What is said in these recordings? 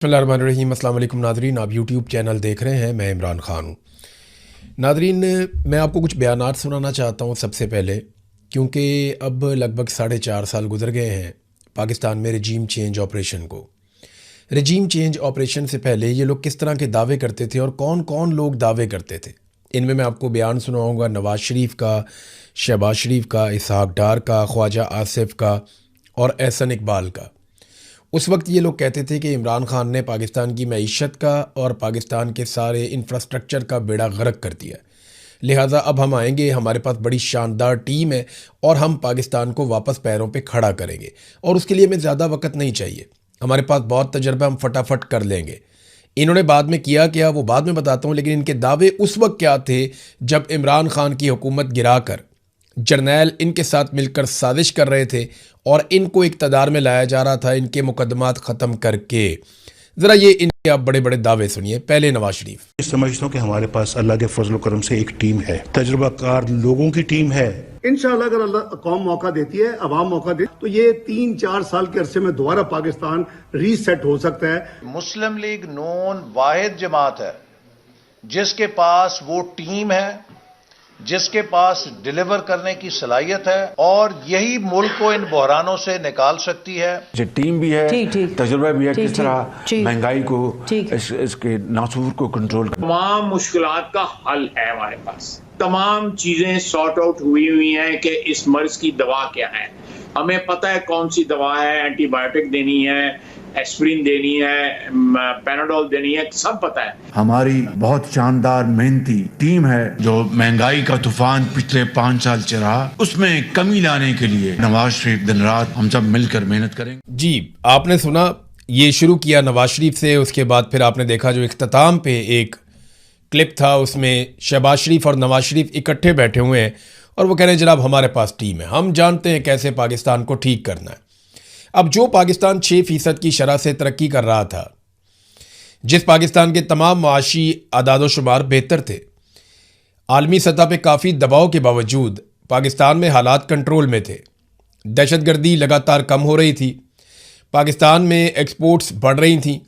बिस्मिल्लाहिर्रहमानिर्रहीम। अस्सलाम वालेकुम नादरीन, आप यूट्यूब चैनल देख रहे हैं। मैं इमरान ख़ान हूँ। नादरीन, मैं आपको कुछ बयानात सुनाना चाहता हूँ सबसे पहले, क्योंकि अब लगभग 4.5 साल गुजर गए हैं पाकिस्तान में रजीम चेंज ऑपरेशन को। रजीम चेंज ऑपरेशन से पहले ये लोग किस तरह के दावे करते थे और कौन कौन लोग दावे करते थे, इनमें मैं आपको बयान सुनाऊँगा नवाज़ शरीफ का, शहबाज शरीफ का, इसहाक डार का, ख्वाजा आसिफ का और एहसन इकबाल का। उस वक्त ये लोग कहते थे कि इमरान ख़ान ने पाकिस्तान की मईशत का और पाकिस्तान के सारे इंफ्रास्ट्रक्चर का बेड़ा गर्क कर दिया, लिहाजा अब हम आएंगे, हमारे पास बड़ी शानदार टीम है और हम पाकिस्तान को वापस पैरों पे खड़ा करेंगे और उसके लिए हमें ज़्यादा वक्त नहीं चाहिए, हमारे पास बहुत तजर्बा, हम फटाफट कर लेंगे। इन्होंने बाद में किया क्या वो बाद में बताता हूँ, लेकिन इनके दावे उस वक्त क्या थे जब इमरान ख़ान की हुकूमत गिराकर जर्नैल इनके साथ मिलकर साजिश कर रहे थे और इनको इक़्तिदार में लाया जा रहा था, इनके मुकदमात ख़त्म करके। ज़रा ये इनके आप बड़े बड़े दावे सुनिए। पहले नवाज शरीफ। समझता हूँ कि हमारे पास अल्लाह के फजल करम से एक टीम है, तजुर्बाकार लोगों की टीम है। इंशाअल्लाह अगर अल्लाह कौम मौका देती है, अवाम मौका दे, तो ये 3-4 साल के अरसे में दोबारा पाकिस्तान रीसेट हो सकता है। मुस्लिम लीग नून वाहिद जमात है जिसके पास वो टीम है, जिसके पास डिलीवर करने की सलाहियत है और यही मुल्क को इन बहरानों से निकाल सकती है। जो टीम भी है, तजुर्बा भी है, किस तरह महंगाई को, इसके नासूर को कंट्रोल कर। तमाम मुश्किलात का हल है हमारे पास, तमाम चीजें सॉर्ट आउट हुई हैं कि इस मर्ज की दवा क्या है, हमें पता है कौन सी दवा है, एंटीबायोटिक देनी है, एस्प्रिन देनी है, पैनाडोल देनी है, सब पता है। हमारी बहुत शानदार मेहनती टीम है जो महंगाई का तूफान पिछले 5 साल चला, उसमें कमी लाने के लिए नवाज शरीफ दिन रात हम सब मिलकर मेहनत करेंगे। जी, आपने सुना, ये शुरू किया नवाज शरीफ से, उसके बाद फिर आपने देखा जो इख्तिताम पे एक क्लिप था, उसमें शहबाज शरीफ और नवाज शरीफ इकट्ठे बैठे हुए हैं और वो कह रहे हैं जनाब हमारे पास टीम है, हम जानते हैं कैसे पाकिस्तान को ठीक करना है। अब जो पाकिस्तान 6% की शरह से तरक्की कर रहा था, जिस पाकिस्तान के तमाम माशी आदाद शुमार बेहतर थे, आलमी सतह पे काफ़ी दबाव के बावजूद पाकिस्तान में हालात कंट्रोल में थे, दहशतगर्दी लगातार कम हो रही थी, पाकिस्तान में एक्सपोर्ट्स बढ़ रही थी,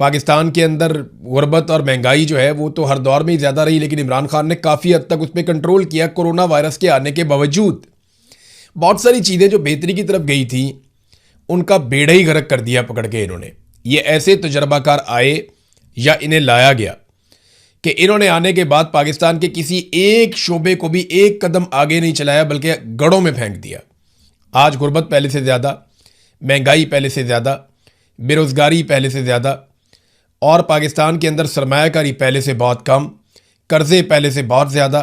पाकिस्तान के अंदर गुर्बत और महंगाई जो है वो तो हर दौर में ही ज़्यादा रही, लेकिन इमरान खान ने काफ़ी हद तक उस पर कंट्रोल किया। कोरोना वायरस के आने के बावजूद बहुत सारी चीज़ें जो बेहतरी की तरफ गई थी उनका बेड़ा ही गर्क कर दिया पकड़ के इन्होंने। ये ऐसे तजर्बाकार आए या इन्हें लाया गया कि इन्होंने आने के बाद पाकिस्तान के किसी एक शोबे को भी एक कदम आगे नहीं चलाया, बल्कि गड़ों में फेंक दिया। आज गुर्बत पहले से ज़्यादा, महंगाई पहले से ज़्यादा, बेरोज़गारी पहले से ज़्यादा और पाकिस्तान के अंदर सरमायाकारी पहले से बहुत कम, कर्ज़े पहले से बहुत ज़्यादा,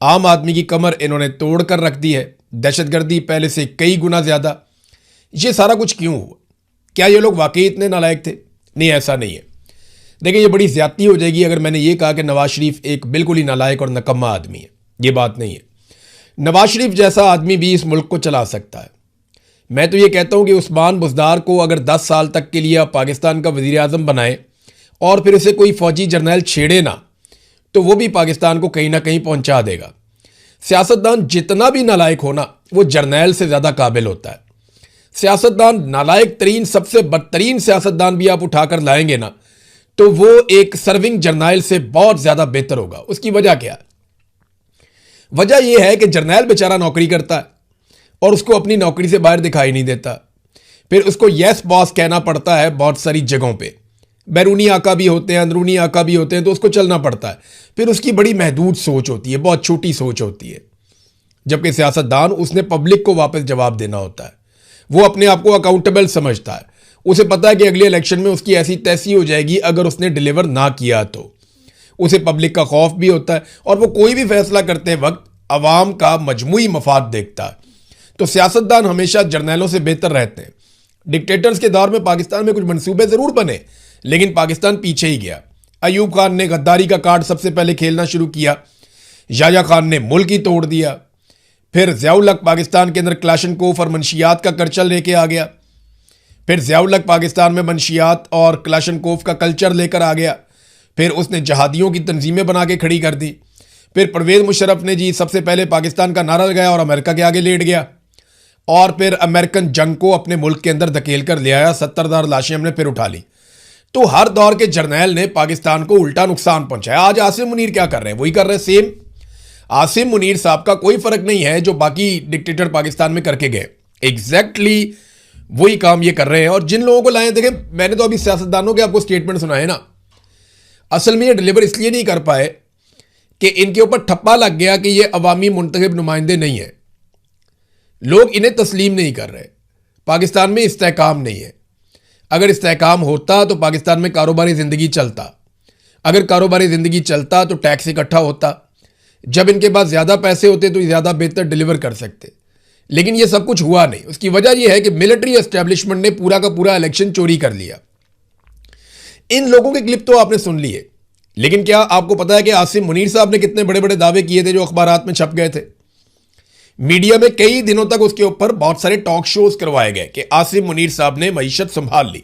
आम आदमी की कमर इन्होंने तोड़ कर रख दी है, दहशतगर्दी पहले से कई गुना ज़्यादा। ये सारा कुछ क्यों हुआ? क्या ये लोग वाकई इतने नालायक थे? नहीं, ऐसा नहीं है। देखिए, ये बड़ी ज़्यादती हो जाएगी अगर मैंने ये कहा कि नवाज शरीफ एक बिल्कुल ही नालायक और नकम्मा आदमी है। ये बात नहीं है। नवाज शरीफ जैसा आदमी भी इस मुल्क को चला सकता है। मैं तो ये कहता हूँ कि उस्मान बुज़दार को अगर 10 साल तक के लिए आप पाकिस्तान का वज़ीर आज़म बनाए और फिर उसे कोई फ़ौजी जर्नैल छेड़े ना, तो वो भी पाकिस्तान को कहीं ना कहीं पहुँचा देगा। सियासतदान जितना भी नालायक हो ना, वो जर्नैल से ज़्यादा काबिल होता है। सियासतदान नालायक तरीन, सबसे बदतरीन सियासतदान भी आप उठाकर लाएंगे ना, तो वो एक सर्विंग जर्नैल से बहुत ज़्यादा बेहतर होगा। उसकी वजह क्या है? वजह यह है कि जर्नैल बेचारा नौकरी करता है और उसको अपनी नौकरी से बाहर दिखाई नहीं देता, फिर उसको यस बॉस कहना पड़ता है बहुत सारी जगहों पे। बैरूनी आका भी होते हैं, अंदरूनी आका भी होते हैं, तो उसको चलना पड़ता है। फिर उसकी बड़ी महदूद सोच होती है, बहुत छोटी सोच होती है। जबकि सियासतदान, उसने पब्लिक को वापस जवाब देना होता है, वो अपने आप को अकाउंटेबल समझता है। उसे पता है कि अगले इलेक्शन में उसकी ऐसी तैसी हो जाएगी अगर उसने डिलीवर ना किया तो। उसे पब्लिक का खौफ भी होता है और वो कोई भी फैसला करते वक्त अवाम का मजमूई मफाद देखता है। तो सियासतदान हमेशा जर्नैलों से बेहतर रहते हैं। डिक्टेटर्स के दौर में पाकिस्तान में कुछ मंसूबे ज़रूर बने, लेकिन पाकिस्तान पीछे ही गया। अयूब खान ने गद्दारी का कार्ड सबसे पहले खेलना शुरू किया, याह्या खान ने मुल्क ही तोड़ दिया, फिर ज़ियाउल हक पाकिस्तान के अंदर क्लाशनकोफ और मंशियात का कल्चर लेके आ गया, फिर ज़ियाउल हक पाकिस्तान में मंशियात और क्लाशनकोफ का कल्चर लेकर आ गया, फिर उसने जहादियों की तंजीमें बना के खड़ी कर दी, फिर परवेज़ मुशर्रफ ने जी सबसे पहले पाकिस्तान का नारा लगाया और अमेरिका के आगे लेट गया और फिर अमेरिकन जंग को अपने मुल्क के अंदर धकेल कर ले आया। 70,000 लाशें हमने फिर उठा ली। तो हर दौर के जर्नैल ने पाकिस्तान को उल्टा नुकसान पहुंचाया। आज आसिम मुनीर क्या कर रहे हैं? वही कर रहे हैं सेम। आसिम मुनीर साहब का कोई फर्क नहीं है जो बाकी डिक्टेटर पाकिस्तान में करके गए, एग्जैक्टली वही काम ये कर रहे हैं। और जिन लोगों को लाए, देखें मैंने तो अभी सियासतदानों के आपको स्टेटमेंट सुनाए ना, असल में ये डिलीवर इसलिए नहीं कर पाए कि इनके ऊपर ठप्पा लग गया कि ये अवामी मुंतखब नुमाइंदे नहीं है। लोग इन्हें तस्लीम नहीं कर रहे। पाकिस्तान में इस्तेहकाम नहीं है। अगर इस्तेहकाम होता तो पाकिस्तान में कारोबारी ज़िंदगी चलता। अगर कारोबारी ज़िंदगी चलता तो टैक्स इकट्ठा होता। जब इनके पास ज़्यादा पैसे होते तो ज़्यादा बेहतर डिलीवर कर सकते। लेकिन ये सब कुछ हुआ नहीं। उसकी वजह यह है कि मिलिट्री एस्टेब्लिशमेंट ने पूरा का पूरा इलेक्शन चोरी कर लिया। इन लोगों के क्लिप तो आपने सुन लिए, लेकिन क्या आपको पता है कि आसिम मुनीर साहब ने कितने बड़े बड़े दावे किए थे जो अखबारात में छप गए थे? मीडिया में कई दिनों तक उसके ऊपर बहुत सारे टॉक शोज करवाए गए कि आसिम मुनीर साहब ने मईशत संभाल ली।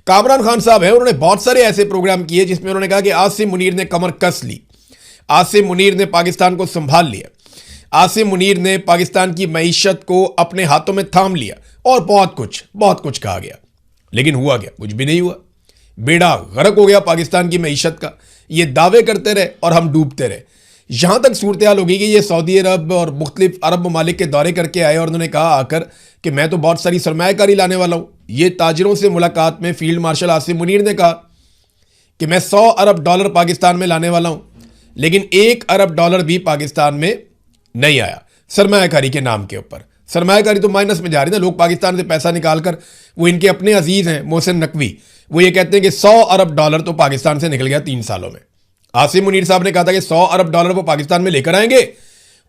कामरान खान साहब हैं, उन्होंने बहुत सारे ऐसे प्रोग्राम किए जिसमें उन्होंने कहा कि आसिम मुनीर ने कमर कस ली, आसिम मुनीर ने पाकिस्तान को संभाल लिया, आसिम मुनीर ने पाकिस्तान की मईशत को अपने हाथों में थाम लिया, और बहुत कुछ कहा गया। लेकिन हुआ क्या? कुछ भी नहीं हुआ। बेड़ा गर्क हो गया पाकिस्तान की मईशत का। ये दावे करते रहे और हम डूबते रहे। यहां तक सूरत हाल होगी कि ये सऊदी अरब और मुख्तलिफ अरब ममालिक के दौरे करके आए और उन्होंने कहा आकर कि मैं तो बहुत सारी सरमायाकारी लाने वाला हूं। ये ताजिरों से मुलाकात में फील्ड मार्शल आसिम मुनीर ने कहा कि मैं 100 अरब डॉलर पाकिस्तान में लाने वाला हूं, लेकिन 1 अरब डॉलर भी पाकिस्तान में नहीं आया सरमायाकारी के नाम के ऊपर। सरमायाकारी तो माइनस में जा रही है ना। लोग पाकिस्तान से पैसा निकाल कर, वो इनके अपने अजीज हैं मोहसिन नकवी, वो ये कहते हैं कि 100 अरब डॉलर तो पाकिस्तान से निकल गया 3 सालों में। आसिम मुनीर साहब ने कहा था कि 100 अरब डॉलर वो पाकिस्तान में लेकर आएंगे।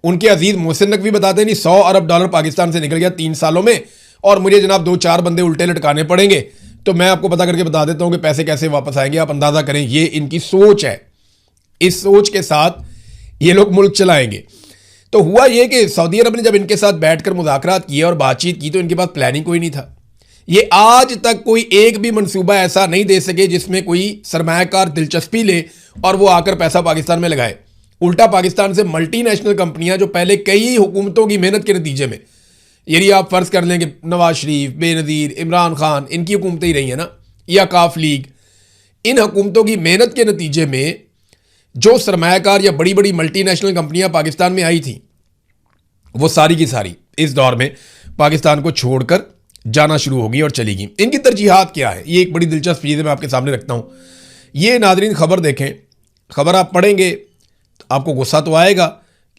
उनके अजीज मोहसिन नकवी बताते हैं नहीं, 100 अरब डॉलर पाकिस्तान से निकल गया 3 सालों में, और मुझे जनाब 2-4 बंदे उल्टे लटकाने पड़ेंगे। तो मैं आपको पता करके बता देता हूं कि पैसे कैसे वापस आएंगे, आप अंदाजा करें। ये इनकी सोच है। इस सोच के साथ ये लोग मुल्क चलाएंगे। तो हुआ ये कि सऊदी अरब ने जब इनके साथ बैठकर मुज़ाकरात किए और बातचीत की तो इनके पास प्लानिंग कोई नहीं था। ये आज तक कोई एक भी मंसूबा ऐसा नहीं दे सके जिसमें कोई सरमायाकार दिलचस्पी ले और वो आकर पैसा पाकिस्तान में लगाए। उल्टा पाकिस्तान से मल्टीनेशनल कंपनियां जो पहले कई हुकूमतों की मेहनत के नतीजे में, यदि आप फर्ज कर लें कि नवाज शरीफ, बेनज़ीर, इमरान खान, इनकी हुकूमतें ही रही है ना, या काफ लीग, इन हुकूमतों की मेहनत के नतीजे में जो सरमायाकार या बड़ी बड़ी मल्टीनेशनल कंपनियां पाकिस्तान में आई थी, वो सारी की सारी इस दौर में पाकिस्तान को छोड़कर जाना शुरू होगी और चलेगी। इनकी तरजीहात क्या है, ये एक बड़ी दिलचस्प चीज़ है, मैं आपके सामने रखता हूँ। ये नाजरीन खबर देखें, खबर आप पढ़ेंगे तो आपको गुस्सा तो आएगा,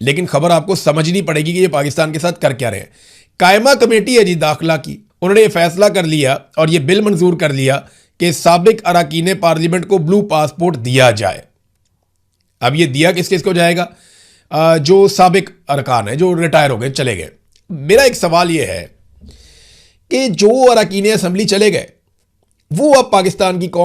लेकिन खबर आपको समझनी पड़ेगी कि ये पाकिस्तान के साथ कर क्या रहे हैं। कायमा कमेटी है जी दाखिला की, उन्होंने ये फैसला कर लिया और ये बिल मंजूर कर लिया कि साबिक अरकान पार्लियामेंट को ब्लू पासपोर्ट दिया जाए। अब ये दिया किस किस को जाएगा? जो साबिक अरकान है, जो रिटायर हो गए, चले गए। मेरा एक सवाल ये है कि जो अरकान असम्बली चले गए वो अब पाकिस्तान की कौन